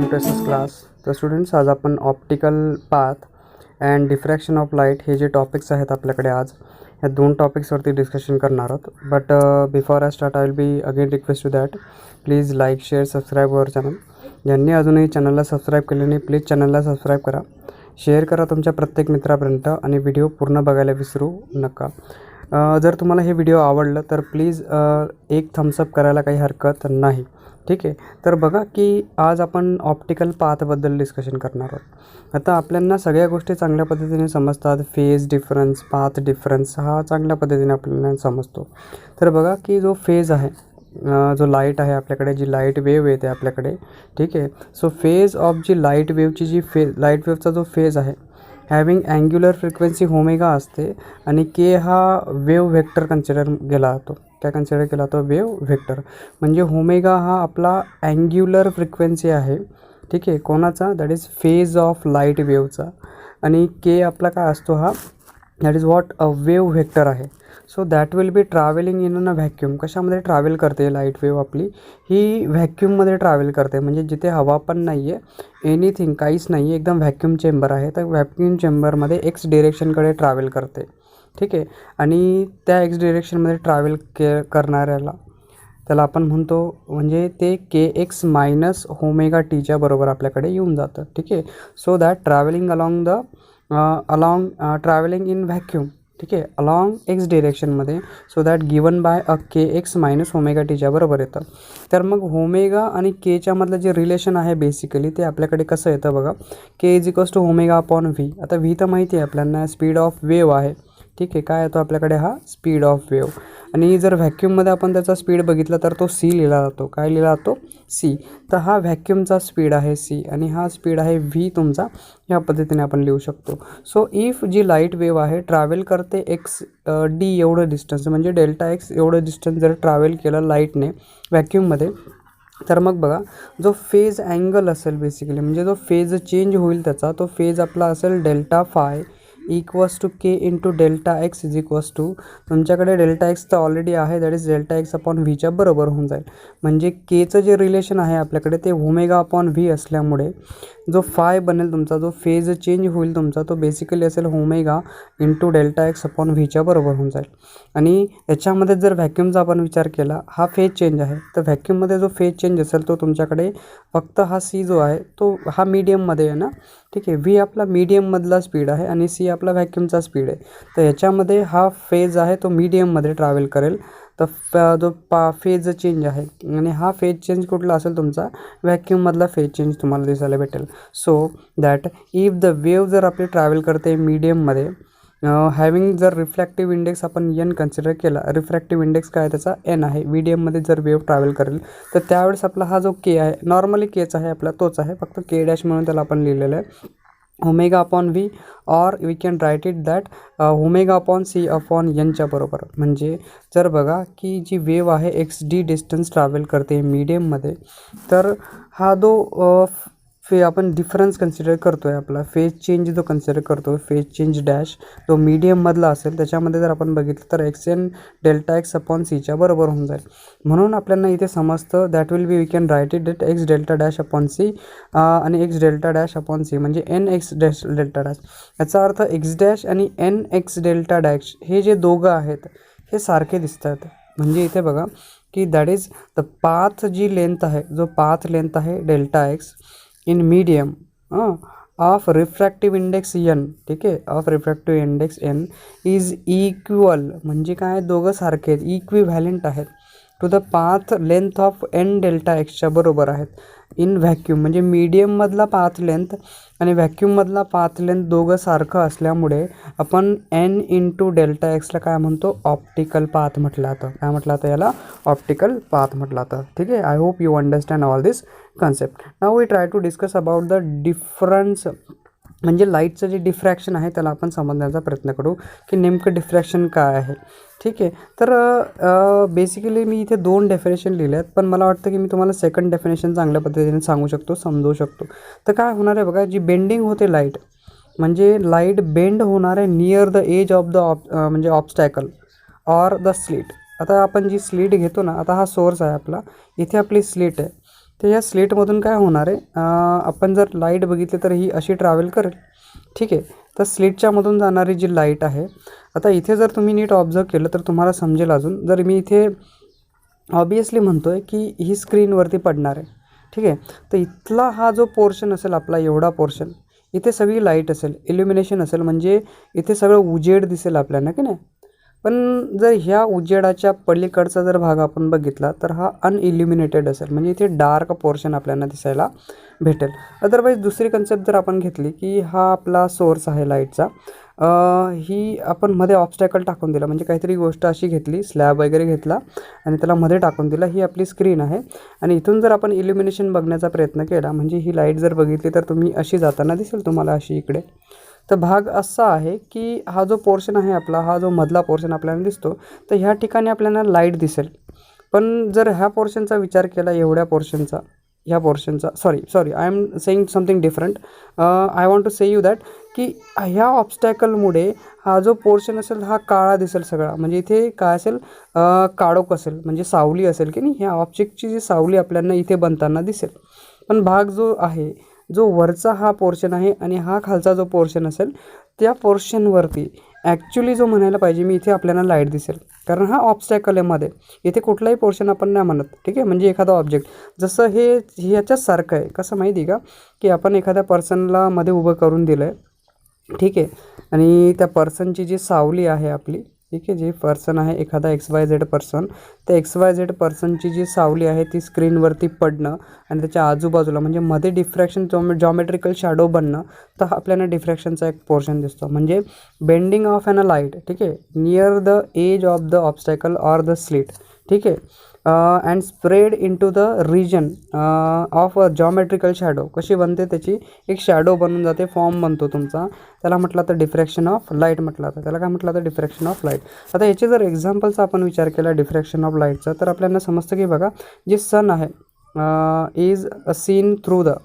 To S S class. तर students, आज आपण optical path and diffraction of light हे जे टॉपिक्स आहेत आपल्याकडे आज ह्या दोन टॉपिक्सवरती डिस्कशन करणार आहोत. But before I start I will be again request to that please like share subscribe our channel. ज्यांनी अजूनही चॅनलला सबस्क्राईब केले नाही प्लीज चॅनलला सबस्क्राईब करा, शेअर करा तुमच्या प्रत्येक मित्रापर्यंत आणि व्हिडिओ पूर्ण बघायला विसरू नका. जर तुम्हाला हे व्हिडिओ आवडलं तर प्लीज एक थम्सअप करायला काही हरकत नाही. ठीक आहे. तर बघा की आज आपण ऑप्टिकल पाथबद्दल डिस्कशन करणार आहोत. आता आपल्याला सगळ्या गोष्टी चांगल्या पद्धतीने समजतात. फेज डिफरन्स, पाथ डिफरन्स हा चांगल्या पद्धतीने आपल्याला समजतो. तर बघा की जो फेज आहे, जो लाईट आहे आपल्याकडे, जी लाईट वेव्ह येते आपल्याकडे, ठीक आहे. सो फेज ऑफ जी लाईट वेव्हची जी लाईट वेव्हचा जो फेज आहे हॅविंग अँग्युलर फ्रिक्वेन्सी ओमेगा असते आणि के हा वेव्ह व्हेक्टर कन्सिडर केला जातो. काय कन्सिडर केला जातो? Wave vector. म्हणजे ओमेगा हा आपला अँग्युलर फ्रिक्वेन्सी आहे, ठीक आहे, कोणाचा? That is phase of light वेव्हचा. आणि के आपला काय असतो? हा that is what? A wave vector आहे. So that will be travelling in a vacuum. कशामध्ये ट्रॅव्हल करते लाईट वेव्ह आपली? ही व्हॅक्यूममध्ये ट्रॅव्हल करते. म्हणजे जिथे हवा पण नाही आहे, एनिथिंग, काहीच नाही आहे, एकदम व्हॅक्यूम चेंबर आहे. तर व्हॅक्यूम चेंबरमध्ये एक्स डिरेक्शनकडे ट्रॅव्हल करते, ठीक आहे. आणि त्या एक्स डिरेक्शनमध्ये ट्रॅव्हल करणाऱ्याला त्याला आपण म्हणतो, म्हणजे ते के एक्स मायनस ओमेगा टीच्या बरोबर आपल्याकडे येऊन जातं, ठीक आहे. So that travelling travelling in vacuum, ठीक आहे, अलॉंग एक्स डिरेक्शनमध्ये. So that given by a K X minus omega टीच्या बरोबर येतं. तर मग ओमेगा आणि केच्या मधलं जे रिलेशन आहे बेसिकली ते आपल्याकडे कसं येतं बघा. K is equals to omega upon V. आता व्ही तर माहिती आहे आपल्याला, स्पीड ऑफ वेव्ह आहे, ठीक आहे. काय येतो आपल्याकडे? हा स्पीड ऑफ वेव्ह. आणि जर व्हॅक्यूममध्ये आपण त्याचा स्पीड बघितला तर तो सी लिहिला जातो. काय लिहिला जातो? सी. तर हा व्हॅक्यूमचा स्पीड आहे सी आणि हा स्पीड आहे व्ही तुमचा. ह्या पद्धतीने आपण लिहू शकतो. सो इफ जी लाईट वेव्ह आहे ट्रॅव्हल करते एक्स डी एवढं डिस्टन्स, म्हणजे डेल्टा एक्स एवढं डिस्टन्स जर ट्रॅव्हल केलं लाईटने व्हॅक्यूममध्ये, तर मग बघा जो फेज अँगल असेल बेसिकली, म्हणजे जो फेज चेंज होईल त्याचा, तो फेज आपला असेल delta phi equals to K into delta X is equals to, तुमच्याकडे डेल्टा एक्स तर ऑलरेडी आहे, that is delta x upon व्हीच्या बरोबर होऊन जाईल. म्हणजे केचं जे रिलेशन आहे आपल्याकडे ते ओमेगा अपॉन व्ही असल्यामुळे जो फाय बनेल तुमचा, जो फेज चेंज होईल तुमचा, तो बेसिकली असेल omega into delta x upon व्हीच्या बरोबर होऊन जाईल. आणि याच्यामध्ये जर व्हॅक्यूमचा आपण विचार केला, हा फेज चेंज आहे, तर व्हॅक्यूममध्ये जो फेज चेंज असेल तो तुमच्याकडे फक्त हा सी जो आहे तो हा मीडियममध्ये आहे ना, ठीक आहे. व्ही आपला मीडियममधला स्पीड आहे आणि सी आपला व्हॅक्यूमचा स्पीड आहे. तर याच्यामध्ये हा फेज आहे तो मीडियममध्ये ट्रॅव्हल करेल. तर जो फेज चेंज आहे आणि हा फेज चेंज कुठला असेल तुमचा? व्हॅक्यूममधला फेज चेंज तुम्हाला दिसायला भेटेल. So that if the wave जर आपली ट्रॅव्हल करते मीडियममध्ये, हॅविंग जर रिफ्रॅक्टिव्ह इंडेक्स आपण एन कन्सिडर केला, रिफ्रॅक्टिव्ह इंडेक्स काय त्याचा? एन आहे. मीडियममध्ये जर वेव्ह ट्रॅव्हल करेल तर त्यावेळेस आपला हा जो के आहे, नॉर्मली केच आहे आपला तोच आहे, फक्त के डॅश म्हणून त्याला आपण लिहिलेलं आहे omega upon V, or we can write it that omega upon C upon एनच्या बरोबर. म्हणजे जर बघा की जी वेव्ह आहे एक्स डी डिस्टन्स ट्रॅव्हल करते मीडियममध्ये, तर हा जो आपण डिफरन्स कन्सिडर करतो आहे, आपला फेज चेंज जो कन्सिडर करतो आहे, फेज चेंज डॅश जो मीडियममधला असेल त्याच्यामध्ये जर आपण बघितलं तर x n delta x upon सीच्या बरोबर होऊन जाईल. म्हणून आपल्याला इथे समजतं that will be we can write it that x delta dash upon c आणि x delta dash upon c म्हणजे n x dash delta dash. याचा अर्थ एक्स डॅश आणि एन एक्स डेल्टा डॅश हे जे दोघं आहेत हे सारखे दिसतात. म्हणजे इथे बघा की दॅट इज द पाथ जी लेंथ आहे, जो पाथ लेंथ आहे delta X in medium of refractive index N, ठीक आहे, of refractive index N is equal, म्हणजे काय? दोघं सारखे आहेत, इक्विव्हॅलेंट आहेत to the path length of N delta एक्सच्या बरोबर आहेत इन व्हॅक्यूम. म्हणजे मीडियममधला पाथ लेंथ आणि व्हॅक्यूममधला पाथ लेंथ दोघं सारखं असल्यामुळे आपण एन इंटू डेल्टा एक्सला काय म्हणतो? ऑप्टिकल पाथ म्हटलं जातं. काय म्हटलं जातं याला? ऑप्टिकल पाथ म्हटलं जातं, ठीक आहे. I hope you understand all this concept. Now we try to discuss about the difference, म्हणजे लाईटचं जे डिफ्रॅक्शन आहे त्याला आपण समजण्याचा प्रयत्न करू की नेमकं डिफ्रॅक्शन काय आहे, ठीक आहे. तर बेसिकली मी इथे दोन डेफिनेशन लिहिले आहेत, पण मला वाटतं की मी तुम्हाला सेकंड डेफिनेशन चांगल्या पद्धतीने सांगू शकतो, समजवू शकतो. तर काय होणार आहे बघा, जी बेंडिंग होते लाईट, म्हणजे लाईट बेंड होणार आहे near the edge of the म्हणजे ऑब्स्टॅकल ऑर द स्लिट. आता आपण जी स्लिट घेतो ना, आता हा सोर्स आहे आपला, इथे आपली स्लिट आहे तर या स्लेटमधून काय होणार आहे, आपण जर लाईट बघितली तर ही अशी ट्रॅव्हल करेल, ठीक आहे. तर स्लिटच्यामधून जाणारी जी लाईट आहे, आता इथे जर तुम्ही नीट ऑब्झर्व केलं तर तुम्हाला समजेल अजून. जर मी इथे ऑब्वियसली म्हणतो आहे की ही स्क्रीनवरती पडणार आहे, ठीक आहे. तर इथला हा जो पोर्शन असेल आपला, एवढा पोर्शन, इथे सगळी लाईट असेल, इल्युमिनेशन असेल, म्हणजे इथे सगळं उजेड दिसेल आपल्याला, की नाही. पण जर ह्या उजेडाच्या पलीकडचा जर भाग आपण बघितला तर हा अनइल्युमिनेटेड असेल, म्हणजे इथे डार्क पोर्शन आपल्याला दिसायला भेटेल. अदरवाईज दुसरी कन्सेप्ट जर आपण घेतली की हा आपला सोर्स आहे लाईटचा, ही आपण मध्ये ऑब्स्टॅकल टाकून दिला, म्हणजे काहीतरी गोष्ट अशी घेतली, स्लॅब वगैरे घेतला आणि त्याला मध्ये टाकून दिला. ही आपली स्क्रीन आहे आणि इथून जर आपण इल्युमिनेशन बघण्याचा प्रयत्न केला, म्हणजे ही लाईट जर बघितली तर तुम्ही अशी जाताना दिसेल तुम्हाला, अशी इकडे. तर भाग असा आहे की हा जो पोर्शन आहे आपला, हा जो मधला पोर्शन आपल्याला दिसतो, तर ह्या ठिकाणी आपल्याला लाईट दिसेल. पण जर ह्या पोर्शनचा विचार केला, एवढ्या पोर्शनचा, ह्या पोर्शनचा, sorry I am saying something different. I want to say you that की ह्या ऑब्स्टॅकलमुळे हा जो पोर्शन असेल हा काळा दिसेल सगळा, म्हणजे इथे काय असेल, काळोख असेल, म्हणजे सावली असेल की नाही. ह्या ऑब्जेक्टची जी सावली आपल्याला इथे बनताना दिसेल. पण भाग जो आहे, जो वरचा हा पोर्शन आहे आणि हा खालचा जो पोर्शन असेल, त्या पोर्शनवरती ॲक्च्युली जो म्हणायला पाहिजे मी, इथे आपल्याला लाईट दिसेल, कारण हा ऑब्स्टॅकल आहे मध्ये. इथे कुठलाही पोर्शन आपण नाही म्हणत, ठीक आहे. म्हणजे एखादा ऑब्जेक्ट जसं हे ह्याच्यासारखं आहे, कसं माहिती आहे का, की आपण एखाद्या पर्सनला मध्ये उभं करून दिलं आहे, ठीक आहे. आणि त्या पर्सनची जी सावली आहे आपली, ठीक आहे, जे पर्सन आहे एखादा XYZ पर्सन, त्या XYZ पर्सनची जी सावली आहे ती स्क्रीनवरती पडणं आणि त्याच्या आजूबाजूला म्हणजे मध्ये डिफ्रॅक्शन, जॉमेट्रिकल शॅडो बनणं, तर आपल्याला डिफ्रॅक्शनचा एक पोर्शन दिसतो, म्हणजे bending of an a light, ठीक आहे, near the edge of the obstacle or the slit, ठीक आहे. And spread into the region of a geometrical shadow. कशी बनते त्याची, एक शॅडो बनून जाते, फॉर्म बनतो तुमचा, त्याला म्हटलं तर डिफ्रॅक्शन ऑफ लाईट म्हटलं जातं. त्याला काय म्हटलं तर डिफ्रॅक्शन ऑफ लाईट. आता याचे जर एक्झाम्पलचा आपण विचार केला डिफ्रॅक्शन ऑफ लाईटचा, तर आपल्याला समजतं की बघा, जे सन आहे इज सीन थ्रू द,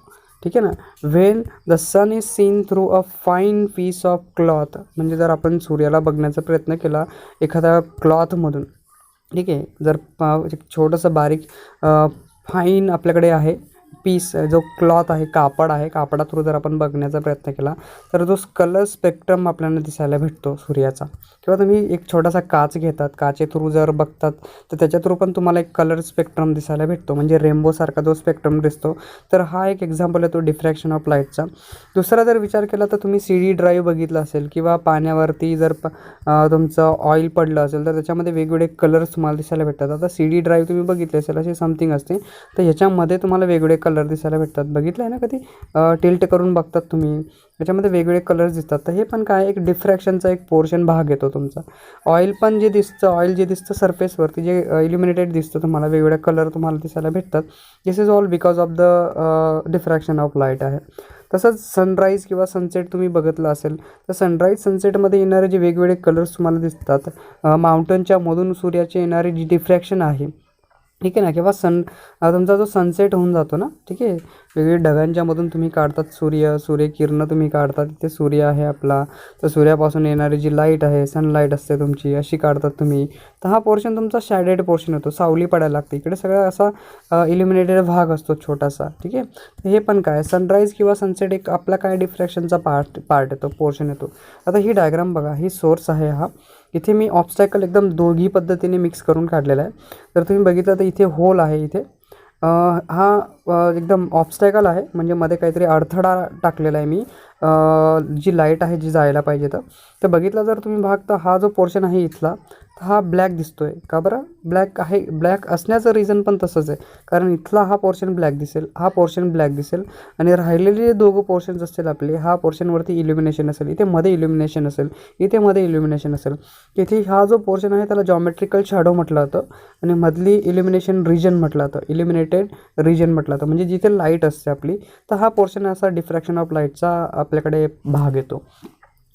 ठीक आहे ना, when the sun is seen through a fine piece of cloth. म्हणजे जर आपण सूर्याला बघण्याचा प्रयत्न केला एखाद्या क्लॉथमधून, ठीक आहे, जर एक छोटंसं बारीक फाईन आपल्याकडे आहे पीस, जो क्लॉथ आहे, कापड आहे, कापडा थ्रू जर आपण बघण्याचा प्रयत्न केला तर जो कलर स्पेक्ट्रम आपल्याला दिसायला भेटतो सूर्याचा. किंवा तुम्ही एक छोटासा काच घेतात, काचे थ्रू जर बघतात तर त्याच्या थ्रू पण तुम्हाला एक कलर स्पेक्ट्रम दिसायला भेटतो, म्हणजे रेनबोसारखा जो स्पेक्ट्रम दिसतो. तर हा एक एक्झाम्पल आहे तो डिफ्रॅक्शन ऑफ लाईटचा. दुसरा जर विचार केला तर तुम्ही CD ड्राईव्ह बघितला असेल, किंवा पाण्यावरती जर तुमचं ऑइल पडलं असेल तर त्याच्यामध्ये वेगवेगळे कलर्स तुम्हाला दिसायला भेटतात. आता CD ड्राईव्ह तुम्ही बघितले असेल, अशी समथिंग असते, तर ह्याच्यामध्ये तुम्हाला वेगवेगळे कलर दिसायला भेटतात. बघितलं आहे ना कधी, टिल्ट करून बघतात तुम्ही, त्याच्यामध्ये वेगवेगळे कलर्स दिसतात. तर हे पण काय, एक डिफ्रॅक्शनचा एक पोर्शन भाग येतो तुमचा. ऑइल पण जे दिसतं, ऑइल जे दिसतं सरफेसवरती, जे इल्युमिनेटेड दिसतं तुम्हाला, वेगवेगळे कलर तुम्हाला दिसायला भेटतात. This is all because of the diffraction of light आहे. तसंच सनराईज किंवा सनसेट तुम्ही बघितलं असेल, तर सनराईज सनसेटमध्ये येणारे जे वेगवेगळे कलर्स तुम्हाला दिसतात, माउंटनच्या मधून सूर्याचे येणारे जी डिफ्रॅक्शन आहे, ठीक आहे ना, किंवा तुमचा जो सनसेट होऊन जातो ना, ठीक आहे, वेगवेगळ्या ढगांच्यामधून तुम्ही काढतात सूर्यकिरणं तुम्ही काढतात. इथे सूर्य आहे आपला, तर सूर्यापासून येणारी जी लाईट आहे, सनलाईट असते तुमची, अशी काढतात तुम्ही. तर हा पोर्शन तुमचा शॅडेड पोर्शन होतो, सावली पडायला लागते. इकडे सगळा असा इल्युमिनेटेड भाग असतो छोटासा, ठीक आहे. हे पण काय, सनराईज किंवा सनसेट एक आपला काय डिफ्रॅक्शनचा पार्ट येतो, पोर्शन येतो. आता ही डायग्राम बघा, ही सोर्स आहे हा. इथे मी ऑब्स्टॅकल एकदम दोघी पद्धतीने मिक्स करून काढलेला आहे. तर तुम्ही बघितलं तर इथे होल आहे, इथे हा एकदम ऑब्स्टॅकल आहे, म्हणजे मध्ये काहीतरी अडथळा टाकलेला आहे मी, जी लाईट आहे जी जायला पाहिजे. तर बघितला जर तुम्ही भाग, तर हा जो पोर्शन आहे इथला, तर हा ब्लॅक दिसतो आहे. का बरं ब्लॅक आहे? ब्लॅक असण्याचं रिझन पण तसंच आहे, कारण इथला हा पोर्शन ब्लॅक दिसेल, हा पोर्शन ब्लॅक दिसेल, आणि राहिलेले दोघं पोर्शन्स असतील आपले, हा पोर्शनवरती इल्युमिनेशन असेल, इथे मध्ये इल्युमिनेशन असेल, इथे मध्ये इल्युमिनेशन असेल. इथे हा जो पोर्शन आहे त्याला जॉमेट्रिकल शॅडो म्हटलं जातं, आणि मधली इल्युमिनेशन रिजन म्हटलं जातं, इल्युमिनेटेड रिजन म्हटलं जातं, म्हणजे जिथे लाईट असते आपली. तर हा पोर्शन असा डिफ्रॅक्शन ऑफ लाईटचा आपल्याकडे भाग येतो.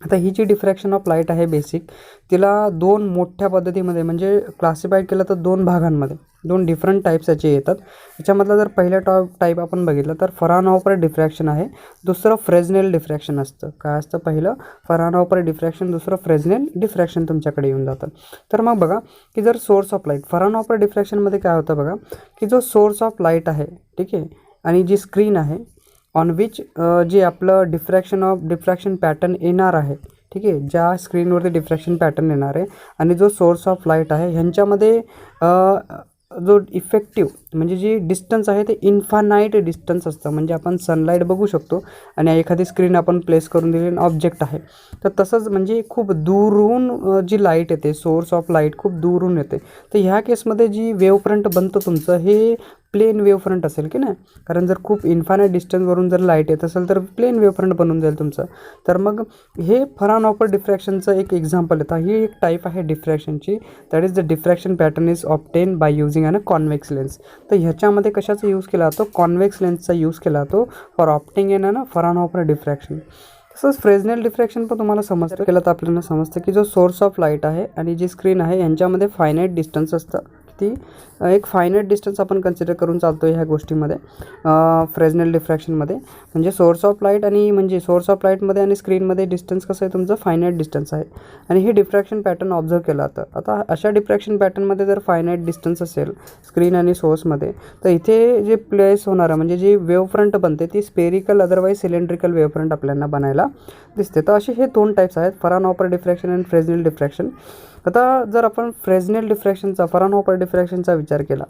आता ही जी डिफ्रॅक्शन ऑफ लाईट आहे बेसिक, तिला दोन मोठ्या पद्धतीमध्ये म्हणजे क्लासिफाईड केलं तर दोन भागांमध्ये, दोन डिफरंट टाईप्स याचे येतात. याच्यामधला जर पहिला टाईप आपण बघितलं तर फरानॉपर डिफ्रॅक्शन आहे, दुसरं फ्रेझनेल डिफ्रॅक्शन असतं. काय असतं? पहिलं फरानॉपर डिफ्रॅक्शन, दुसरं फ्रेझनेल डिफ्रॅक्शन तुमच्याकडे येऊन जातं. तर मग बघा की जर सोर्स ऑफ लाईट, फरानॉपर डिफ्रॅक्शनमध्ये काय होतं बघा की जो सोर्स ऑफ लाईट आहे, ठीक आहे, आणि जी स्क्रीन आहे ऑन विच जे आपलं डिफ्रॅक्शन पॅटर्न येणार आहे, ठीक आहे, ज्या स्क्रीनवरती डिफ्रॅक्शन पॅटर्न येणार आहे आणि जो सोर्स ऑफ लाईट आहे ह्यांच्यामध्ये जो इफेक्टिव्ह म्हणजे जी डिस्टन्स आहे ते इन्फानाईट डिस्टन्स असतं. म्हणजे आपण सनलाईट बघू शकतो आणि एखादी स्क्रीन आपण प्लेस करून दिली ऑब्जेक्ट आहे, तर तसंच म्हणजे खूप दूरहून जी लाईट येते, सोर्स ऑफ लाईट खूप दूरहून येते. तर ह्या केसमध्ये जी वेव्ह फ्रंट बनतं तुमचं हे प्लेन वेव्ह फ्रंट असेल की नाही, कारण जर खूप इन्फानाईट डिस्टन्सवरून जर लाईट येत असेल तर प्लेन वेव्ह फ्रंट बनून जाईल तुमचं. तर मग हे फरानॉपर डिफ्रॅक्शनचं एक एक्झाम्पल येतं. ही एक टाईप आहे डिफ्रॅक्शनची, that is the diffraction pattern is obtain by using an convex lens. तर ह्याच्यामध्ये कशाचा यूज केला जातो? कॉन्व्हेक्स लेन्सचा यूज केला जातो for opting in an Fraunhofer diffraction. तसंच फ्रेझनेल डिफ्रॅक्शन पण तुम्हाला समजतं, केलं तर आपल्याला समजतं की जो सोर्स ऑफ लाईट आहे आणि जी स्क्रीन आहे यांच्यामध्ये फायनाईट डिस्टन्स असतं. ती एक फायनाईट डिस्टन्स आपण कन्सिडर करून चालतो ह्या गोष्टीमध्ये फ्रेझनेल डिफ्रॅक्शनमध्ये. म्हणजे सोर्स ऑफ लाईट लाईटमध्ये आणि स्क्रीनमध्ये डिस्टन्स कसं आहे तुमचं? फायनाईट डिस्टन्स आहे आणि हे डिफ्रॅक्शन पॅटर्न ऑब्झर्व केलं जातं. आता अशा डिफ्रॅक्शन पॅटर्नमध्ये जर फायनाईट डिस्टन्स असेल स्क्रीन आणि सोर्समध्ये, तर इथे जे प्लेस होणारं म्हणजे जी वेव्ह फ्रंट बनते ती spherical otherwise cylindrical wave front आपल्याला बनायला दिसते. तर असे हे दोन टाईप्स आहेत, फरानॉपर डिफ्रॅक्शन आणि फ्रेझनेल डिफ्रॅक्शन. आता जर आपण फ्रेझनेल डिफ्रॅक्शनचा, फरानॉपर डिफ्रॅक्शनचा विचार केला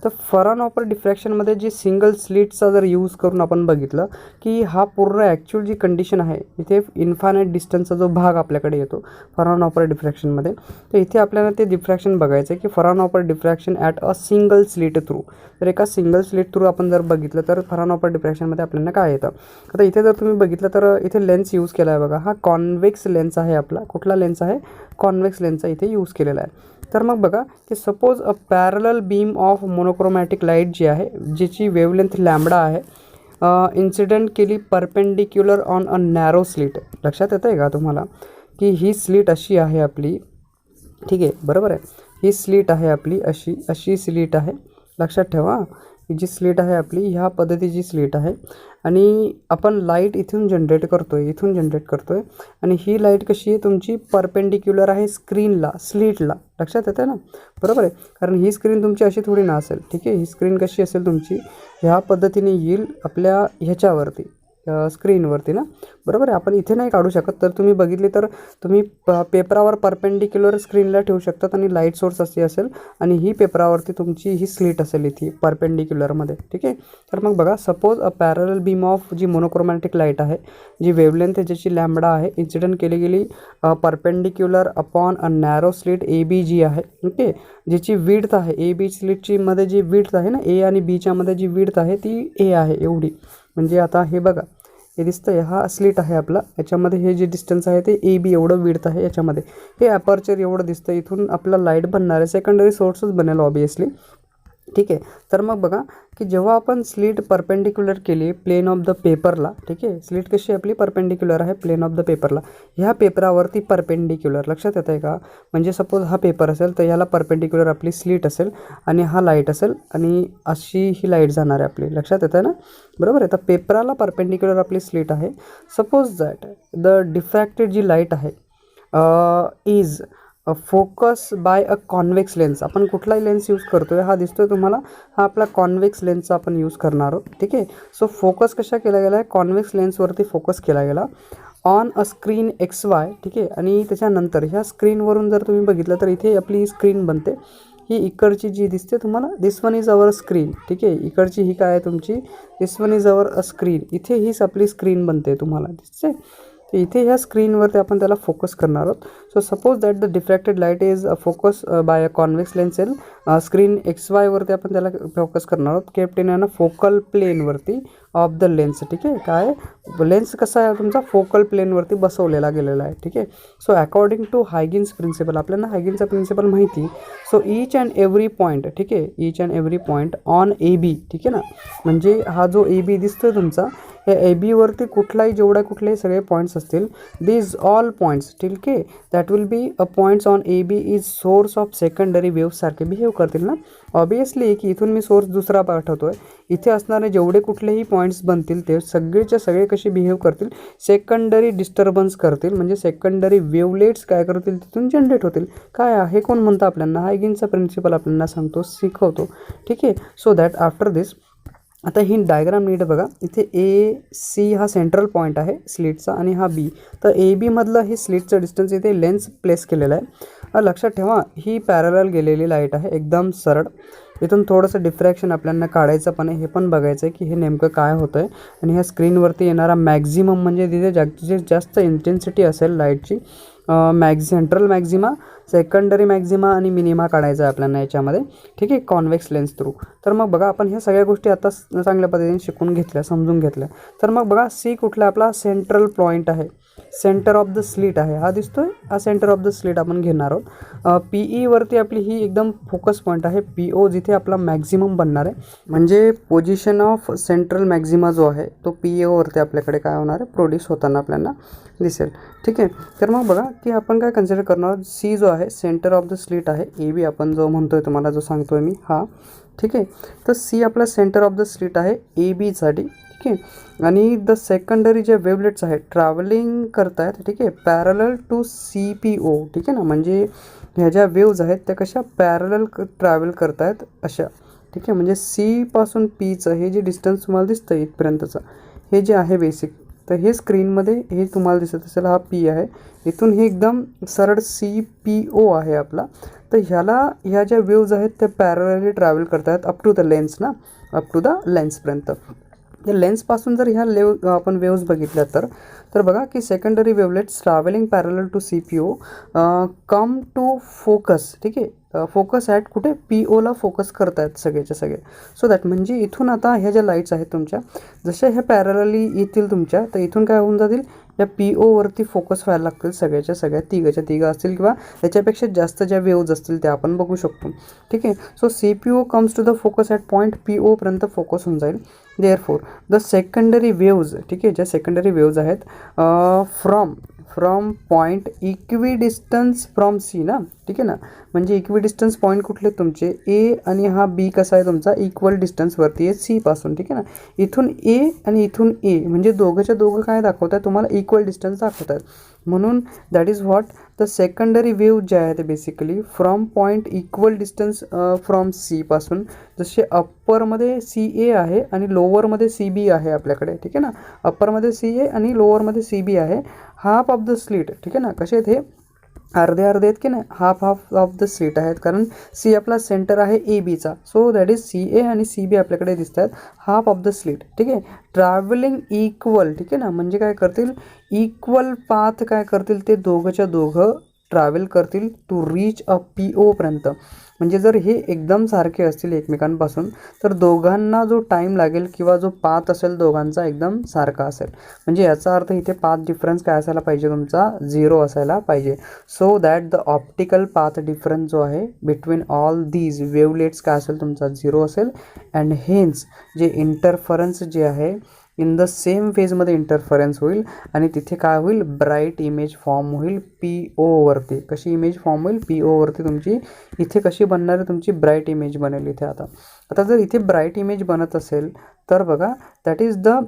तर फरानॉपर डिफ्रॅक्शनमध्ये जी सिंगल स्लिटचा जर यूज करून आपण बघितलं की हा पूर्ण ॲक्च्युअल जी कंडिशन आहे, इथे इन्फानाईट डिस्टन्सचा जो भाग आपल्याकडे येतो फरानॉपर डिफ्रॅक्शनमध्ये, तर इथे आपल्याला ते डिफ्रॅक्शन बघायचं आहे की Fraunhofer diffraction at a single slit through. तर एका सिंगल स्लिट थ्रू आपण जर बघितलं तर फरानॉपर डिफ्रॅक्शनमध्ये आपल्याला काय येतं? आता इथे जर तुम्ही बघितलं तर इथे लेन्स यूज केला आहे बघा, हा कॉन्व्हेक्स लेन्स आहे आपला. कुठला लेन्स आहे? कॉन्व्हेक्स लेन्सचा इथे यूज केलेला आहे. तर मग बघा की suppose a parallel beam of monochromatic light जी आहे, ज्याची वेवलेंथ लॅम्बडा आहे, इन्सिडेंट केली perpendicular on a narrow slit. लक्षात येतं आहे का तुम्हाला की ही स्लिट अशी आहे आपली, ठीक आहे, बरोबर आहे, ही स्लिट आहे आपली, अशी स्लिट आहे. लक्षात ठेवा, ही जी स्लिट आहे आपली ह्या पद्धतीची स्लिट आहे आणि आपण लाईट इथून जनरेट करतोय आणि ही लाईट कशी आहे तुमची? परपेंडिक्युलर आहे स्क्रीनला, स्लिटला. लक्षात येतं ना? बरोबर आहे, कारण ही स्क्रीन तुमची अशी थोडी ना असेल, ठीक आहे, ही स्क्रीन कशी असेल तुमची? ह्या पद्धतीने येईल आपल्या ह्याच्यावरती, स्क्रीनवरती ना, बरोबर आहे. आपण इथे नाही काढू शकत, तर तुम्ही बघितली तर तुम्ही पेपरावर परपेंडिक्युलर स्क्रीनला ठेवू शकतात आणि लाईट सोर्स अशी असेल आणि ही पेपरावरती तुमची ही स्लिट असेल इथे परपेंडिक्युलरमध्ये, ठीक आहे. तर मग बघा, suppose a parallel beam of जी मोनोक्रोमॅटिक लाईट आहे, जी वेवलेंथ आहे, ज्याची लॅम्बडा आहे, इन्सिडेंट केली गेली perpendicular upon a narrow slit A B जी आहे, ओके, ज्याची विड्थ आहे ए बी स्लिटची मध्ये जी विड्थ आहे ना, ए आणि बीच्या मध्ये जी विड्थ आहे ती ए आहे एवढी. म्हणजे आता हे बघा, हे दिसतं आहे, हा स्लिट आहे आपला, याच्यामध्ये हे जे डिस्टन्स आहे ते ए बी एवढं विड्थ आहे, याच्यामध्ये हे ॲपर्चर एवढं दिसतं. इथून आपला लाईट बनणार आहे, सेकंडरी सोर्सच बनेल ऑबियसली, ठीक आहे. तर मग बघा की जेव्हा आपण स्लिट परपेंडिक्युलर केली प्लेन ऑफ द पेपरला, ठीक आहे, स्लिट कशी आपली परपेंडिक्युलर आहे प्लेन ऑफ द पेपरला, ह्या पेपरावरती परपेंडिक्युलर. लक्षात येतं आहे का? म्हणजे सपोज हा पेपर असेल तर ह्याला परपेंडिक्युलर आपली स्लिट असेल आणि हा लाईट असेल आणि अशी ही लाईट जाणार आहे आपली. लक्षात येतं आहे ना? बरोबर आहे. तर पेपराला परपेंडिक्युलर आपली स्लिट आहे. सपोज दॅट द डिफ्रॅक्टेड जी लाईट आहे is focus by a convex lens. आपण कुठलाही लेन्स यूज करतोय, हा दिसतोय तुम्हाला, हा आपला कॉन्व्हेक्स लेन्सचा आपण यूज करणार आहोत, ठीक आहे. सो फोकस कशा केला गेला आहे? कॉन्व्हेक्स लेन्सवरती फोकस केला गेला on a screen x Y, ठीक आहे. आणि त्याच्यानंतर ह्या स्क्रीनवरून जर तुम्ही बघितलं तर इथे आपली स्क्रीन बनते. ही इकडची जी दिसते तुम्हाला, this one is our screen, ठीक आहे. इकडची ही काय आहे तुमची? This one is our a screen. इथे हीच आपली स्क्रीन बनते, तुम्हाला दिसते. तर इथे ह्या स्क्रीनवरती आपण त्याला फोकस करणार आहोत. So suppose that the diffracted light is focus by a convex lens L, screen X वायवरती आपण त्याला फोकस करणार आहोत, केप्ट इन अ फोकल प्लेनवरती ऑफ द लेन्स, ठीक आहे. काय लेन्स कसा आहे तुमचा? फोकल प्लेनवरती बसवलेला गेलेला आहे, ठीक आहे. So according to Huygens principle, आपल्याला हायगिन्सचा प्रिन्सिपल माहिती. So each and every point, ठीक आहे, each and every point on A B, ठीक आहे ना, म्हणजे हा जो ए बी दिसतोय तुमचा, या ए बीवरती कुठल्याही सगळे पॉईंट्स असतील, दीज ऑल पॉईंट्स ठीक आहे that will be a points on A B is source of secondary वेव्हसारखे बिहेव करतील ना. ऑब्वियसली की इथून मी सोर्स दुसरा पाठवतो आहे, इथे असणारे जेवढे कुठलेही पॉईंट्स बनतील ते सगळेच्या सगळे कसे बिहेव करतील, सेकंडरी डिस्टर्बन्स करतील, म्हणजे सेकंडरी वेवलेट्स काय करतील तिथून जनरेट होतील. काय आहे कोण म्हणतं आपल्याला, हायगिन्सचा प्रिन्सिपल आपल्याला सांगतो, शिकवतो. ठीक आहे. सो दॅट आफ्टर दिस आता ही डायग्राम नीट बघा, इथे ए सी हा सेंट्रल पॉईंट आहे स्लिटचा आणि हा बी, तर ए बी मधलं हे स्लिटचं डिस्टन्स इथे लेन्स प्लेस केलेलं आहे. लक्षात ठेवा ही पॅरलल गेलेली लाईट आहे एकदम सरळ. इथून थोडंसं डिफ्रॅक्शन आपल्याला काढायचं पण आहे, हे पण बघायचं आहे की हे नेमकं काय होतं आहे. आणि ह्या स्क्रीनवरती येणारा मॅक्झिमम म्हणजे तिथे जास्तीत जास्त इंटेन्सिटी असेल लाईटची, सेंट्रल मॅक्झिमा, सेकंडरी मॅक्झिमा आणि मिनिमा काढायचा आहे आपल्याला याच्यामध्ये. ठीक आहे, कॉन्व्हेक्स लेन्स थ्रू. तर मग बघा आपण ह्या सगळ्या गोष्टी आता चांगल्या पद्धतीने शिकून घेतल्या, समजून घेतल्या. तर मग बघा सी कुठला आपला सेंट्रल पॉईंट आहे, सेंटर ऑफ द स्लिट आहे, हा दिसतोय, हा सेंटर ऑफ द स्लिट आपण घेणार आहोत. पी ईवरती आपली ही एकदम फोकस पॉईंट आहे, पी ओ जिथे आपला मॅक्झिमम बनणार आहे, म्हणजे पोझिशन ऑफ सेंट्रल मॅक्झिमा जो आहे तो पी ओवरती आपल्याकडे काय होणार आहे, प्रोड्यूस होताना आपल्याला दिसेल. ठीक आहे. तर मग बघा की आपण काय कन्सिडर करणार आहोत, सी जो आहे सेंटर ऑफ द स्लिट आहे, ए बी आपण जो म्हणतोय तुम्हाला जो सांगतोय मी हा. ठीक आहे. तर सी आपला सेंटर ऑफ द स्लिट आहे ए बीसाठी. ठीक आहे. आणि द सेकंडरी जे वेवलेट्स आहेत ट्रॅव्हलिंग करतायत, ठीक आहे, parallel to C P O. ठीक आहे ना, म्हणजे ह्या ज्या वेव्ज आहेत त्या कशा पॅरलल ट्रॅव्हल करतायत अशा. ठीक आहे. म्हणजे सी पासून पीचं हे जे डिस्टन्स तुम्हाला दिसतं इथपर्यंतचं हे जे आहे बेसिक, तर हे स्क्रीनमध्ये हे तुम्हाला दिसत असेल हा पी आहे, इथून हे एकदम सरळ सी पी ओ आहे आपला. तर ह्या ज्या वेव्ज आहेत त्या पॅरलली ट्रॅव्हल करतात अप टू द लेन्स ना, अप टू द लेन्सपर्यंत. या लेन्सपासून जर ह्या आपण वेव्ज बघितल्या तर बघा की secondary wavelets travelling parallel to C P O come to focus. ठीक आहे, फोकस ॲट कुठे, पी ओला फोकस करतायत सगळेच्या सगळे. सो दॅट म्हणजे इथून आता ह्या ज्या लाईट्स आहेत तुमच्या जशा ह्या पॅरलली येतील तुमच्या, तर इथून काय होऊन जातील, या पी ओवरती फोकस व्हायला लागतील सगळ्याच्या सगळ्या, तिघं असतील किंवा त्याच्यापेक्षा जास्त ज्या वेव्ज असतील त्या आपण बघू शकतो. ठीक आहे. So C P O comes to the focus at point P ओपर्यंत फोकस होऊन जाईल. देअरफोर द सेकंडरी वेव्ज, ठीक आहे, ज्या सेकंडरी वेव्ज आहेत from point equidistance from C ना. ठीक आहे ना, म्हणजे इक्विडिस्टन्स पॉईंट कुठले तुमचे, ए आणि हा बी कसा आहे तुमचा इक्वल डिस्टन्सवरती आहे सी पासून. ठीक आहे ना, इथून ए आणि इथून ए म्हणजे दोघं काय दाखवत आहे तुम्हाला, इक्वल डिस्टन्स दाखवत आहेत. म्हणून that is what the secondary wave जे आहे ते basically from point equal distance from C पासून, जसे अप्परमध्ये सी ए आहे आणि लोअरमध्ये सी बी आहे आपल्याकडे. ठीक आहे ना, अप्परमध्ये सी ए आणि लोअरमध्ये सी बी आहे, हाफ ऑफ द स्लिट. ठीक आहे ना, कसे आहेत हे अर्धे आहेत की नाही, हाफ ऑफ द स्लिट आहेत, कारण सी आपला सेंटर आहे ए बीचा. सो दॅट इज सी ए आणि सी बी आपल्याकडे दिसत आहेत, हाफ ऑफ द स्लिट. ठीक आहे. ट्रॅव्हलिंग इक्वल, ठीक आहे ना, म्हणजे काय करतील, इक्वल पाथ काय करतील ते दोघं ट्रॅव्हल करतील टू रीच अ पी ओपर्यंत. म्हणजे जर हे एकदम सारखे असतील एकमेकांपासून तर दोघांना जो टाईम लागेल किंवा जो पाथ असेल दोघांचा एकदम सारखा असेल. म्हणजे याचा अर्थ इथे पाथ डिफरन्स काय असायला पाहिजे तुमचा, 0 असायला पाहिजे. So that the optical path difference जो आहे बिटवीन ऑल दीज वेवलेट्स काय असेल तुमचा 0 असेल. अँड हेन्स जे इंटरफरन्स जे आहे इन द सेम फेजमध्ये इंटरफरन्स होईल आणि तिथे काय होईल, ब्राईट इमेज फॉर्म होईल पी ओवरती. कशी इमेज फॉर्म होईल, पी ओवरती तुमची इथे कशी बनणार आहे, तुमची ब्राईट इमेज बनेल इथे. आता जर इथे ब्राईट इमेज बनत असेल तर बघा दॅट इज द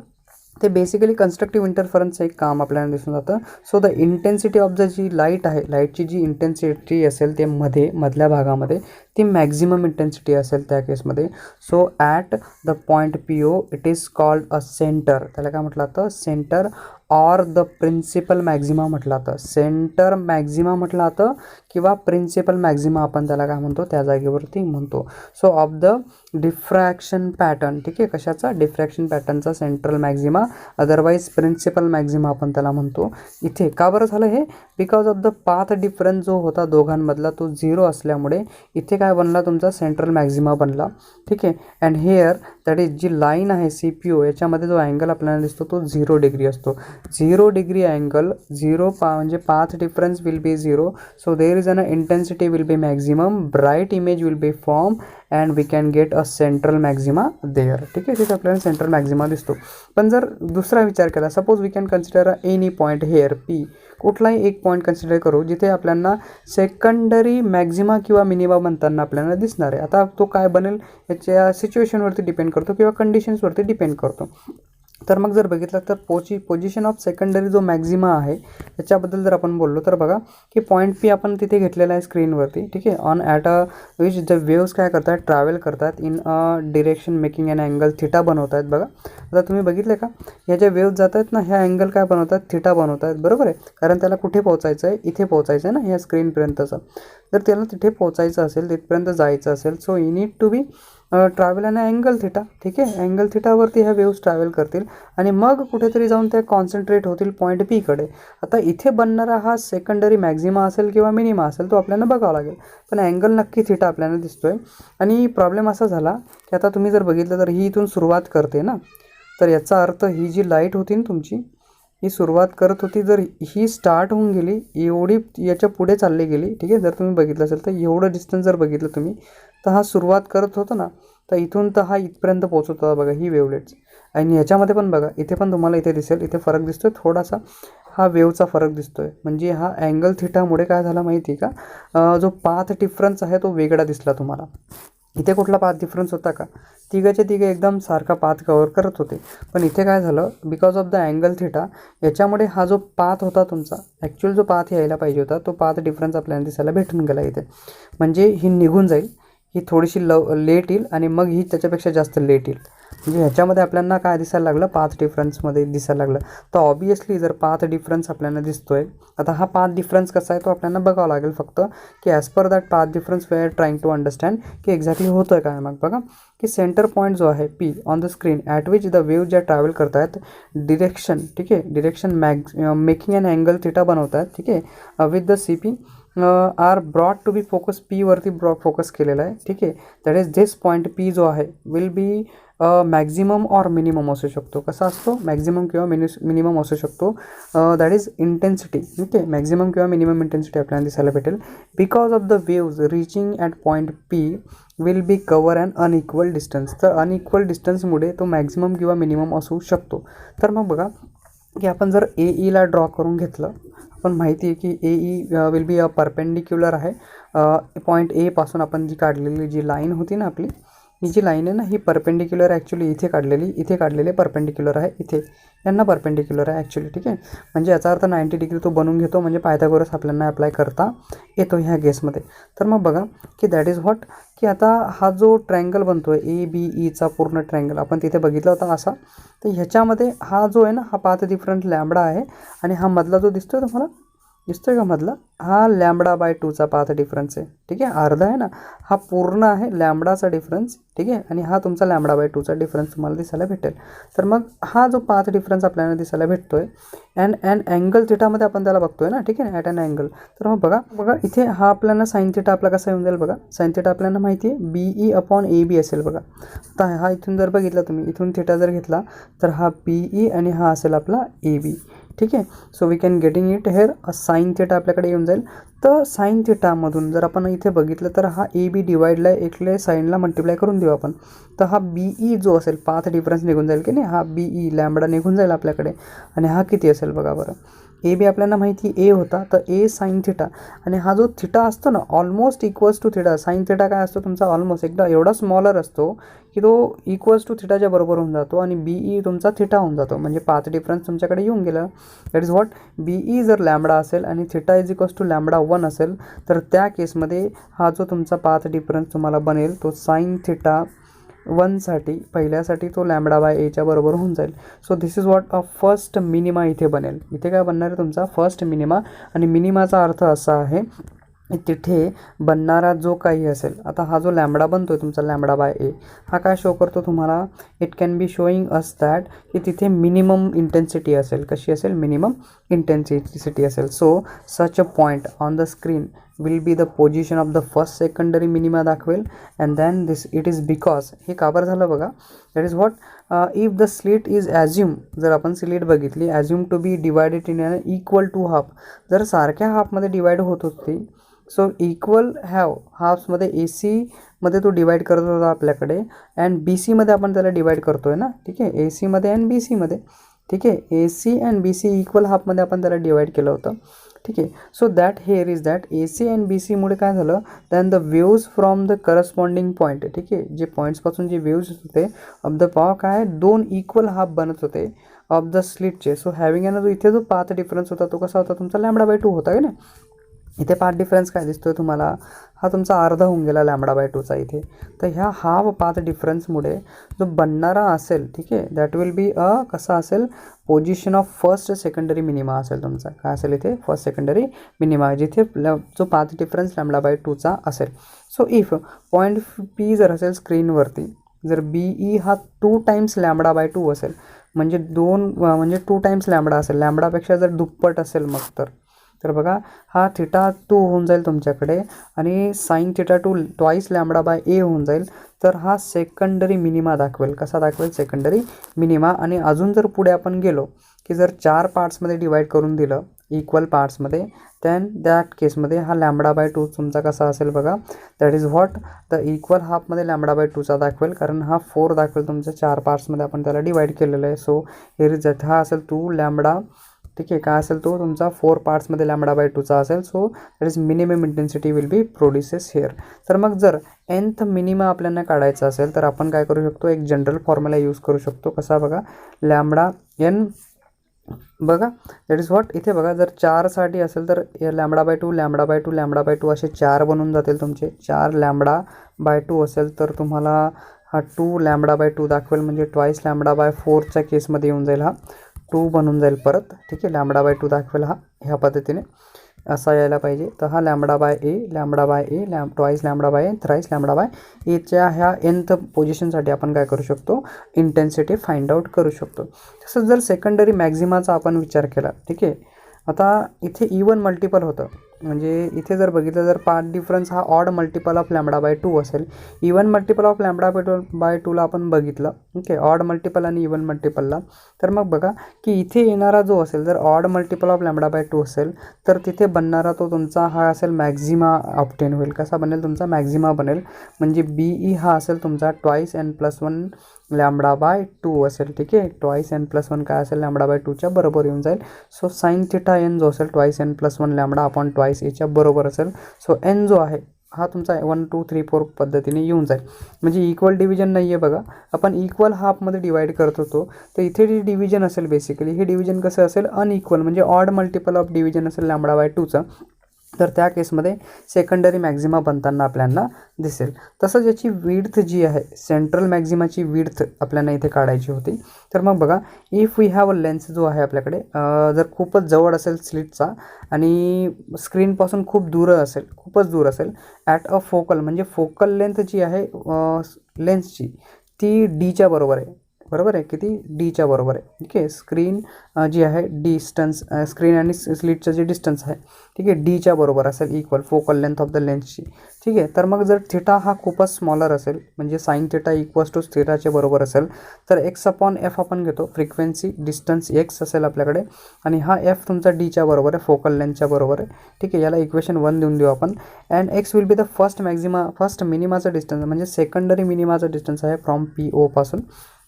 ते बेसिकली कन्स्ट्रक्टिव्ह इंटरफरन्सचं एक काम आपल्याला दिसून जातं. So the intensity of the जी लाईट आहे, लाईटची जी इंटेन्सिटी असेल ते मधल्या भागामध्ये ती मॅक्झिमम इंटेन्सिटी असेल त्या केसमध्ये. So at the point P O it is called a centre. त्याला काय म्हटलं जातं, centre or the principal maxima म्हटलं जातं, सेंटर मॅक्झिमा म्हटलं जातं किंवा प्रिन्सिपल मॅक्झिमा आपण त्याला काय म्हणतो त्या जागेवरती म्हणतो. So of the diffraction pattern. ठीक आहे, कशाचा, डिफ्रॅक्शन पॅटर्नचा central maxima, otherwise principal maxima आपण त्याला म्हणतो. इथे का बरं झालं हे, because of the path difference जो होता दोघांमधला तो 0 असल्यामुळे इथे काय बनला तुमचा सेंट्रल मॅक्झिमा बनला. ठीक आहे. अँड हेअर दॅट इज जी लाईन आहे सी पी ओ याच्यामध्ये जो अँगल आपल्याला दिसतो तो 0 डिग्री असतो. 0 डिग्री अँगल, म्हणजे path difference will be 0. So there is an intensity will be maximum, bright image will be form and we can get a central maxima there. ठीक आहे, तिथे आपल्याला सेंट्रल मॅक्झिमा दिसतो. पण जर दुसरा विचार केला, suppose we can consider any point here P, कुठलाही एक पॉईंट कन्सिडर करू जिथे आपल्याला सेकंडरी मॅक्झिमा किंवा मिनिमा बनताना आपल्याला दिसणार आहे. आता तो काय बनेल याच्या सिच्युएशनवरती डिपेंड करतो किंवा कंडिशन्सवरती डिपेंड करतो. तर मग जर बघितलं तर पोझिशन ऑफ सेकंडरी जो मॅक्झिमा आहे याच्याबद्दल जर आपण बोललो तर बघा की पॉईंट पी आपण तिथे घेतलेला आहे स्क्रीनवरती. ठीक आहे, on at a which the waves काय करतात, ट्रॅव्हल करतात in a direction making an angle theta बनवत आहेत. बघा आता तुम्ही बघितले का, ह्या ज्या वेव्स जात आहेत ना, ह्या अँगल काय बनवतात, थिटा बनवत आहेत. बरोबर आहे, कारण त्याला कुठे पोहोचायचं आहे, इथे पोहोचायचं आहे ना ह्या स्क्रीनपर्यंतचं. जर त्याला तिथे पोहोचायचं असेल, तिथपर्यंत जायचं असेल, so you need to be travel and angle theta. ठीक आहे, अँगल थिटावरती ह्या वेव्स ट्रॅव्हल करतील आणि मग कुठेतरी जाऊन त्या कॉन्सन्ट्रेट होतील पॉईंट पीकडे. आता इथे बनणारा हा सेकंडरी मॅक्झिमा असेल किंवा मिनिमा असेल तो आपल्याला बघावा लागेल, पण अँगल नक्की थिटा आपल्याला दिसतोय. आणि प्रॉब्लेम असा झाला की आता तुम्ही जर बघितलं तर ही इथून सुरुवात करते ना, तर याचा अर्थ ही जी लाईट होती ना तुमची, ही सुरुवात करत होती, जर ही स्टार्ट होऊन गेली एवढी याच्या पुढे चालली गेली. ठीक आहे, जर तुम्ही बघितलं असेल तर एवढं डिस्टन्स जर बघितलं तुम्ही तर हा सुरुवात करत होता ना, तर इथून तर हा इथपर्यंत पोहोचत होता बघा ही वेवलेट्स. आणि ह्याच्यामध्ये पण बघा इथे पण तुम्हाला इथे दिसेल, इथे फरक दिसतोय थोडासा, हा वेवचा फरक दिसतोय. म्हणजे हा अँगल थिटामुळे काय झाला माहिती आहे का, जो पाथ डिफरन्स आहे तो वेगळा दिसला तुम्हाला. इथे कुठला पाथ डिफरन्स होता का, तिघाचे तिघे एकदम सारखा पाथ कवर करत होते. पण इथे काय झालं, because of the angle theta याच्यामुळे हा जो पाथ होता तुमचा, ॲक्च्युअल जो पाथ यायला पाहिजे होता तो पाथ डिफरन्स आपल्याला दिसायला भेटून गेला इथे. म्हणजे ही निघून जाईल, ही थोडीशी लेट येईल आणि मग ही त्याच्यापेक्षा जास्त लेट येईल. म्हणजे ह्याच्यामध्ये आपल्याला काय दिसायला लागलं, पाथ डिफरन्समध्ये दिसायला लागलं. तर ऑब्वियसली जर पाथ डिफरन्स आपल्याला दिसतोय, आता हा पाथ डिफरन्स कसा आहे तो आपल्याला बघावा लागेल फक्त, की as per that path difference we are trying to understand की एक्झॅक्टली होतं आहे काय. मग बघा की सेंटर पॉईंट जो आहे P on the screen at which the wave ज्या ट्रॅव्हल करत आहेत डिरेक्शन, ठीक आहे, direction making an angle theta बनवत आहेत. ठीक आहे, with the C P are brought to be focus, P वरती फोकस केलेला आहे. ठीक आहे, that is this point P जो आहे will be maximum or minimum असू शकतो. कसा असतो, मॅक्झिमम किंवा मिनिमम असू शकतो. That is intensity. Okay, maximum किंवा मिनिमम इंटेन्सिटी आपल्याला दिसायला भेटेल. Because of the waves reaching at point P will be cover and unequal distance. तर अनइक्वल डिस्टन्समुळे तो मॅक्झिमम किंवा मिनिमम असू शकतो. तर मग बघा की आपण जर ए ईला ड्रॉ करून घेतलं, आपण माहिती आहे की A E will be a perpendicular आहे. पॉईंट ए पासून आपण जी काढलेली जी लाईन होती ना आपली, ही जी लाईन आहे ना ही परपेंडिक्युलर ॲक्च्युली इथे काढलेले परपेंडिक्युलर आहे, इथे यांना परपेंडिक्युलर आहे ॲक्च्युली. ठीक आहे, म्हणजे याचा अर्थ 90 डिग्री तो बनवून घेतो, म्हणजे पायथागोरस आपल्याला अप्लाय करता येतो ह्या केसमध्ये. तर मग बघा की दॅट इज व्हॉट, की आता हा जो ट्रँगल बनतो आहे ए बी ईचा पूर्ण ट्रँगल आपण तिथे बघितला होता असा, तर ह्याच्यामध्ये हा जो आहे ना हा पाथ डिफरंट लॅम्बडा आहे आणि हा मधला जो दिसतोय तुम्हाला, दिसतोय का मधला, हा λ/2चा पाथ डिफरन्स आहे. ठीक आहे, अर्धा आहे ना, हा पूर्ण आहे लॅम्बडाचा डिफरन्स. ठीक आहे, आणि हा तुमचा λ/2चा डिफरन्स तुम्हाला दिसायला भेटेल. तर मग हा जो पाथ डिफरन्स आपल्याला दिसायला भेटतोय अँड अँगल थिटामध्ये आपण त्याला बघतोय ना. ठीक आहे, ॲट अन अँगल. तर मग बघा इथे हा आपल्याला साइन थिटा आपला कसा येऊन जाईल बघा, साइन थिटा आपल्याला माहिती आहे BE/AB असेल बघा. तर हा इथून जर बघितला तुम्ही, इथून थिटा जर घेतला तर हा BE आणि हा असेल आपला AB. ठीक आहे, so we can getting it here sine theta आपल्याकडे येऊन जाईल. तर साइन थिटामधून जर आपण इथे बघितलं तर हा AB डिवाइडला एकले साईनला मल्टिप्लाय करून देऊ आपण, तर हा BE जो असेल पाथ डिफरन्स निघून जाईल की नाही, हा BE लॅम्बडा निघून जाईल आपल्याकडे. आणि हा किती असेल बघा बरं, AB आपल्याला माहिती ए होता, तर A साइन थिटा, आणि हा जो थिटा असतो ना almost equals to theta. Sine theta काय असतो तुमचा, ऑलमोस्ट एकदा एवढा स्मॉलर असतो की तो इक्वल्स टू थिटाच्या बरोबर होऊन जातो आणि BE तुमचा थिटा होऊन जातो. म्हणजे पाथ डिफरन्स तुमच्याकडे येऊन गेला. दॅट इज व्हॉट, BE जर लॅम्बडा असेल आणि थिटा इज इक्वल्स टू λ1 असेल, तर त्या केसमध्ये हा जो तुमचा पाथ डिफरन्स तुम्हाला बनेल तो साइन थिटा 1साठी पहिल्यासाठी तो λ/aच्या बरोबर होऊन जाईल. So this is what a first minima इथे बनेल. इथे काय बनणार आहे तुमचा फर्स्ट मिनिमा. आणि मिनिमाचा अर्थ असा आहे तिथे बनणारा जो काही असेल, आता हा जो लॅम्बडा बनतोय तुमचा λ/a, हा काय शो करतो तुम्हाला, it can be showing us that की तिथे मिनिमम इंटेन्सिटी असेल. कशी असेल, मिनिमम इंटेन्सिटी असेल. So such a point on the screen will be the position of the first secondary minima दाखवेल. And then this it is because, हे का बरं झालं बघा, that is what, if the slit is assume, जर आपण slit बघितली assume to be divided in an equal to half, जर सारख्या हाफमध्ये डिवाइड होत होती सो इक्वल हाफ्समध्ये ए सीमध्ये तो डिवाईड करत होता आपल्याकडे, अँड बी सीमध्ये आपण त्याला डिवाईड करतो आहे ना, ठीक आहे, ए सीमध्ये अँड बी सीमध्ये, ठीक आहे, A C and B C equal हाफमध्ये आपण त्याला डिवाईड केलं होतं, ठीक आहे. So that here is that A C and B सीमुळे काय झालं, then the waves from the corresponding point, ठीक आहे, जे पॉईंट्सपासून जे वेव्ज होते ऑफ द पॉवर काय दोन इक्वल हाफ बनत होते ऑफ द स्लिटचे. सो हॅविंग अन जो इथे जो पाथ डिफरन्स होता तो कसा होता तुमचा λ/2 होता का नाही. इथे पाथ डिफरन्स काय दिसतोय तुम्हाला, हा तुमचा अर्धा होऊन गेला λ/2चा इथे. तर ह्या हाफ पाथ डिफरन्समुळे जो बनणारा असेल, ठीक आहे, दॅट विल बी कसा असेल, position of first secondary minima असेल तुमचा. काय असेल इथे, फर्स्ट सेकंडरी मिनिमा, जिथे जो पाथ डिफरन्स λ/2चा असेल. सो इफ पॉईंट पी जर असेल स्क्रीनवरती, जर BE हा 2 टाइम्स λ/2 असेल, म्हणजे 2 टाइम्स लॅम्बडा असेल, लॅम्बडापेक्षा जर दुप्पट असेल मग तर बघा हा θ2 होऊन जाईल तुमच्याकडे, आणि sin θ2 ट्वाईस λ/a होऊन जाईल. तर हा सेकंडरी मिनिमा दाखवेल. कसा दाखवेल, सेकंडरी मिनिमा. आणि अजून जर पुढे आपण गेलो की जर 4 पार्ट्समध्ये डिवाईड करून दिलं इक्वल पार्ट्समध्ये, दॅन दॅट केसमध्ये हा λ/2 तुमचा कसा असेल बघा, that is what the equal हाफमध्ये λ/2चा दाखवेल, कारण हा 4 दाखवेल तुमच्या 4 पार्ट्समध्ये आपण त्याला डिवाईड केलेलं आहे. सो हेर इज दॅट, हा असेल 2 λ, ठीक आहे, काय असेल तो तुमचा 4 पार्ट्समध्ये λ/2चा असेल. So that is minimum intensity will B produces hair. तर मग जर nth मिनिमा आपल्याला काढायचा असेल तर आपण काय करू शकतो, एक जनरल फॉर्म्युला यूज करू शकतो. कसा बघा, λn बघा, दॅट इज व्हॉट, इथे बघा जर 4साठी असेल तर λ/2 λ/2 λ/2 असे 4 बनून जातील तुमचे. 4 λ/2 असेल तर तुम्हाला हा 2 λ/2 दाखवेल, म्हणजे ट्वाईस λ/4च्या केसमध्ये येऊन जाईल, हा 2 बनून जाईल परत, ठीक आहे, λ/2 दाखवेल हा ह्या पद्धतीने असा यायला पाहिजे. तर हा λ/a ट्वाईस λ/a थ्राईस λ/aच्या ह्या nth पोझिशनसाठी आपण काय करू शकतो, इंटेन्सिटी फाइंड आउट करू शकतो. तसंच जर सेकंडरी मॅक्झिमाचा आपण विचार केला, ठीक आहे, आता इथे इवन मल्टिपल होतं, म्हणजे इथे जर बघितलं तर पाथ डिफरन्स हा ऑड मल्टिपल ऑफ λ/2 असेल. इवन मल्टिपल ऑफ λ/2ला आपण बघितलं, ठीक आहे, ऑड मल्टिपल आणि इवन मल्टिपलला. तर मग बघा की इथे येणारा जो असेल, जर ऑड मल्टिपल ऑफ λ/2 असेल तर तिथे बनणारा तो तुमचा हा असेल मॅक्झिमा ऑब्टेन होईल. कसा बनेल, तुमचा मॅक्झिमा बनेल, म्हणजे BE हा असेल तुमचा ट्वाईस n+1 λ/2 असेल, ठीक आहे, ट्वाईस n+1 काय असेल λ/2च्या बरोबर येऊन जाईल. सो sin θn जो असेल ट्वाईस n+1 λ अपॉन ट्वाईस एच्या बरोबर असेल. सो n जो आहे हा तुमचा 1 2 3 4 पद्धतीने येऊन जाईल. म्हणजे इक्वल डिव्हिजन नाही आहे बघा, आपण इक्वल हाफमध्ये डिवाईड करत होतो. तर इथे जे डिव्हिजन असेल बेसिकली, हे डिव्हिजन कसं असेल, अनइक्वल, म्हणजे ऑड मल्टिपल ऑफ डिव्हिजन असेल λ/2चं. तर त्या केसमध्ये सेकंडरी मॅक्झिमा बनताना आपल्याला दिसेल. तसंच याची विड्थ जी आहे, सेंट्रल मॅक्झिमाची विड्थ आपल्याला इथे काढायची होती. तर मग बघा, if we have a lens जो आहे आपल्याकडे, जर खूपच जवळ असेल स्लिटचा आणि स्क्रीनपासून खूपच दूर असेल ॲट अ फोकल, म्हणजे फोकल लेंथ जी आहे लेन्सची ती डीच्या बरोबर आहे, बरोबर आहे, किती, डीच्या बरोबर आहे, ठीक आहे. स्क्रीन जी आहे डिस्टन्स, स्क्रीन आणि स्लिटचं जे डिस्टन्स आहे, ठीक आहे, डीच्या बरोबर असेल, equal focal length of the लेन्सची, ठीक आहे. तर मग जर थिटा हा खूपच स्मॉलर असेल, म्हणजे साइन थिटा इक्वल्स टू थिटाच्या बरोबर असेल, तर x/f आपण घेतो, फ्रिक्वेन्सी डिस्टन्स x असेल आपल्याकडे, आणि हा f तुमचा डीच्या बरोबर आहे, फोकल लेंथच्या बरोबर आहे, ठीक आहे. याला इक्वेशन 1 देऊन देऊ आपण. And x will be the first मिनिमाचं डिस्टन्स, म्हणजे सेकंडरी मिनिमाचं डिस्टन्स आहे फ्रॉम PO पासून.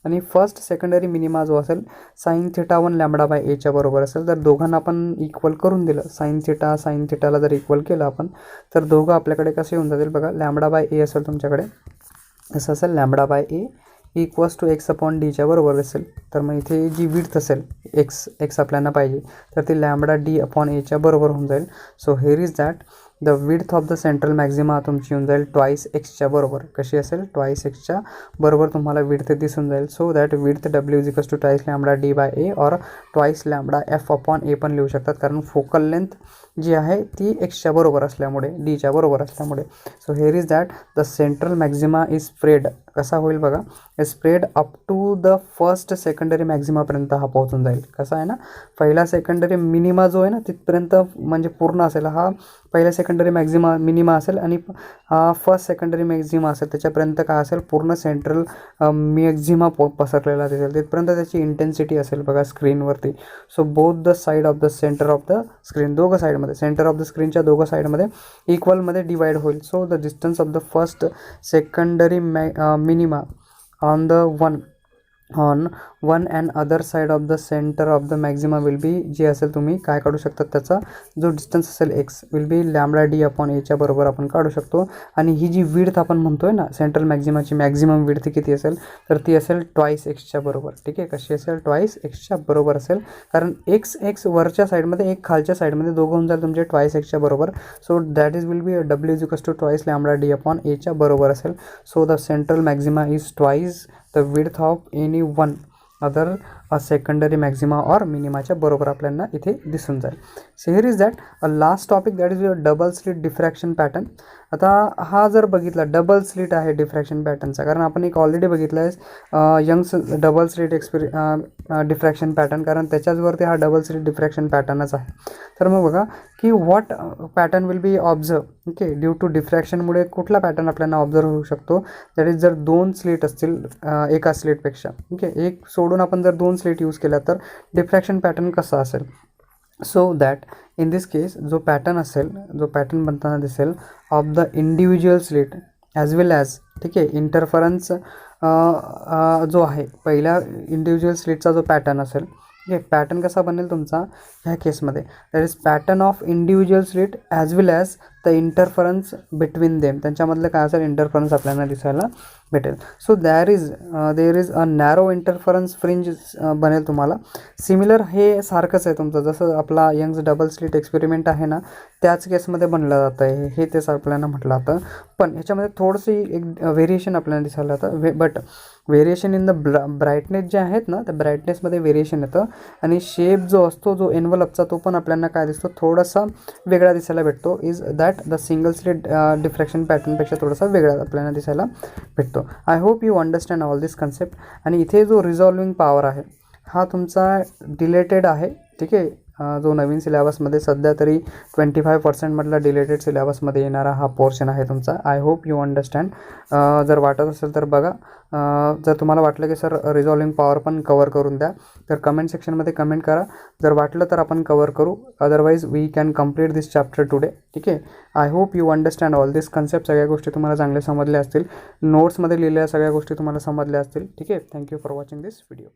आणि फर्स्ट सेकंडरी मिनिमा जो असेल sin θ1 λ/aच्या बरोबर असेल. तर दोघांना आपण इक्वल करून दिलं, sin θला जर इक्वल केलं आपण, तर दोघं आपल्याकडे कसे येऊन जातील बघा, λ/a असेल तुमच्याकडे, असं असेल λ/a इक्वल्स टू x/dच्या बरोबर असेल. तर मग इथे जी विड्थ असेल x आपल्याला पाहिजे, तर ती λd/aच्या बरोबर होऊन जाईल. So here is that the width of the central Maxima तुमची येऊन जाईल ट्वाईस एक्सच्या बरोबर. कशी असेल, ट्वाईस एक्सच्या बरोबर तुम्हाला विड्थ दिसून जाईल. So that width w is equals to twice λd/a और ट्वाईस λf/a पण लिहू शकतात, कारण फोकल लेंथ जी आहे ती एक्सच्या बरोबर असल्यामुळे, डीच्या बरोबर असल्यामुळे. So here is that the central maxima is spread, कसा होईल बघा, spread up to the first secondary मॅक्झिमापर्यंत हा पोहोचून जाईल. कसा आहे ना, पहिला सेकंडरी मिनिमा जो आहे ना तिथपर्यंत म्हणजे पूर्ण असेल, हा पहिला सेकंडरी मिनिमा असेल, आणि हा फर्स्ट सेकंडरी मॅक्झिमा असेल, त्याच्यापर्यंत काय असेल, पूर्ण सेंट्रल मॅक्झिमा पसरलेला दिसेल, तिथपर्यंत त्याची इंटेन्सिटी असेल बघा स्क्रीनवरती. So both the side of the centre of the screen, दोघं साईडमध्ये साईडमध्ये, सेंटर ऑफ द स्क्रीनच्या दोघं साईडमध्ये इक्वलमध्ये डिवाइड होईल. So the distance of the first secondary minima on the one and other side of the centre of the maxima will be, जे असेल तुम्ही काय काढू शकता, त्याचा जो डिस्टन्स असेल x will be lambda D upon एच्या बरोबर आपण काढू शकतो. आणि ही जी विड्थ आपण म्हणतोय ना सेंट्रल मॅक्झिमाची मॅक्झिमम विड्थ किती असेल, तर ती असेल ट्वाईस एक्सच्या बरोबर. ठीक आहे, कशी असेल, ट्वाईस एक्सच्या बरोबर असेल, कारण एक्स वरच्या साईडमध्ये, एक खालच्या साईडमध्ये, दोघं होऊन जाईल तुमचे ट्वाईस एक्सच्या बरोबर. So that is will be W is equals to twice lambda D upon एच्या बरोबर असेल. So the central maxima is twice the width of any one other secondary maxima or मिनिमाच्या बरोबर आपल्याला इथे दिसून जाईल. So here is that a last topic, that is your double slit diffraction pattern. आता हा जर बघितला डबल स्लिट आहे डिफ्रॅक्शन पॅटर्नचा, कारण आपण एक ऑलरेडी बघितला आहे Young's double slit diffraction pattern, कारण त्याच्याचवरती हा डबल स्लिट डिफ्रॅक्शन पॅटर्नच आहे. तर मग बघा की what pattern will be observe, okay, due to डिफ्रॅक्शनमुळे कुठला पॅटर्न आपल्याला ऑब्झर्व होऊ शकतो, दॅट इज जर दोन स्लिट असतील एका स्लिटपेक्षा, ओके, एक सोडून आपण जर दोन स्लिट यूज केला तर डिफ्रॅक्शन पॅटर्न कसा असेल. सो दॅट इन दिस केस जो पॅटर्न असेल, जो पॅटर्न बनताना दिसेल of the individual slit as well as, ठीक आहे, इंटरफरन्स जो आहे पहिल्या इंडिव्हिज्युअल स्लिटचा जो पॅटर्न असेल, ठीक आहे, पॅटर्न कसा बनेल तुमचा ह्या केसमध्ये, that is pattern of individual slit as well as the interference between them, त्यांच्यामधलं काय असेल इंटरफरन्स आपल्याला दिसायला भेटेल. So there is a narrow interference fringe बनेल तुम्हाला. सिमिलर हे सारखंच आहे तुमचं, जसं आपला यंग्स डबल स्लिट एक्सपेरिमेंट आहे ना त्याच केसमध्ये बनलं जातं हे तेच आपल्याला म्हटलं जातं. पण ह्याच्यामध्ये थोडंशी एक व्हेरिएशन आपल्याला दिसायला जातं, but variation in the brightness जे आहेत ना त्या ब्राईटनेसमध्ये व्हेरिएशन येतं, आणि शेप जो असतो जो एन्व्हलपचा तो पण आपल्याला काय दिसतो थोडासा वेगळा दिसायला भेटतो. Is that the single slit diffraction पॅटर्नपेक्षा थोडासा वेगळा आपल्याला दिसायला भेटतो. I hope you understand all this concept. आणि इथे जो रिझॉल्विंग पॉवर आहे हा तुमचा डिलेटेड आहे, ठीक आहे, जो नवीन सिलेबसमध्ये सध्या तरी 25% मधला डिलेटेड सिलेबसमध्ये येणारा हा पोर्शन आहे तुमचा. I hope you understand. जर वाटत असेल तर बघा, जर तुम्हाला वाटलं की सर रिझॉल्विंग पॉवर पण कवर करून द्या तर कमेंट सेक्शनमध्ये कमेंट करा. जर वाटलं तर आपण कवर करू, otherwise we can complete this chapter today. ठीक आहे, I hope you understand all this concept. सगळ्या गोष्टी तुम्हाला चांगल्या समजल्या असतील, नोट्समध्ये लिहिलेल्या सगळ्या गोष्टी तुम्हाला समजल्या असतील. ठीक आहे, thank you for watching this video.